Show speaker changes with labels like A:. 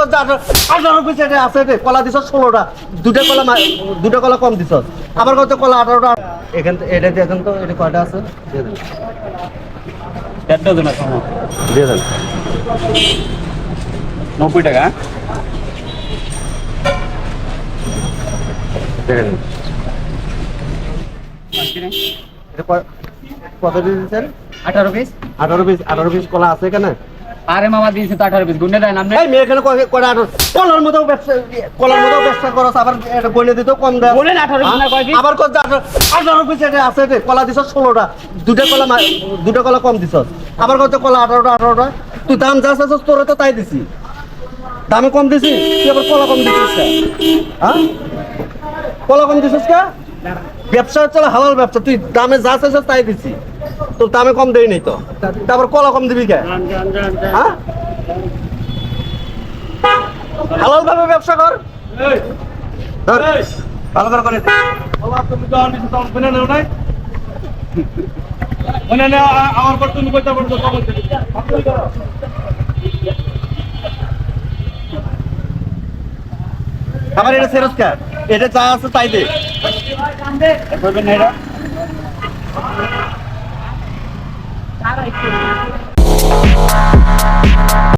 A: 18 piece আছে রে, কলা দিছ 16টা, দুটা কলা কম দিছ। আমার কত কলা 18টা। এখান এটা দেখেন তো, এটা কয়টা আছে দিয়ে দেন।
B: 1.5 ডজন আছে আমার।
A: দিয়ে দেন
B: 90 টাকা।
A: দেখেন এটা কত দিয়েছেন?
B: 18 পিস।
A: 18 পিস কলা আছে এখানে।
B: আরে মামা দিয়েছে তো 18 পিস, গুনে দেন আপনি।
A: এই মেয়ে এখানে কয়টা 18 কলার মতো ব্যবসা করছ, আবার এটা গনে দিতেও কম দেয়।
B: বলেন 18 পিস না কয় পিস?
A: আবার কত 18 পিস এটা আছে রে, কলা দিছ 16টা, দুটা কলা কম দিছ। আবার কত কলা 18টা। তুই দাম যা চাচ্ছিস তোরে তো তাই দিছি, দামে কম দিছি, তুই আবার কলা কম দিছিস কে? হ্যাঁ, কলা কম দিছিস কে? ব্যবসা হচ্ছে হালাল ব্যবসা, তুই দামে যা চাইছিস তাই দিছি, তোর দামে কম দেই নাই তো, তারপর কলা কম দিবি কে? হ্যাঁ, হালাল ভাবে ব্যবসা কর। ধর, ভালো করে করে দে।
B: আমার পর তুমি কইতে পারছো কবে থেকে?
A: আমার এটা সেরস কে? এটা যা আছে তাই দে।
B: কইবেন না এটা?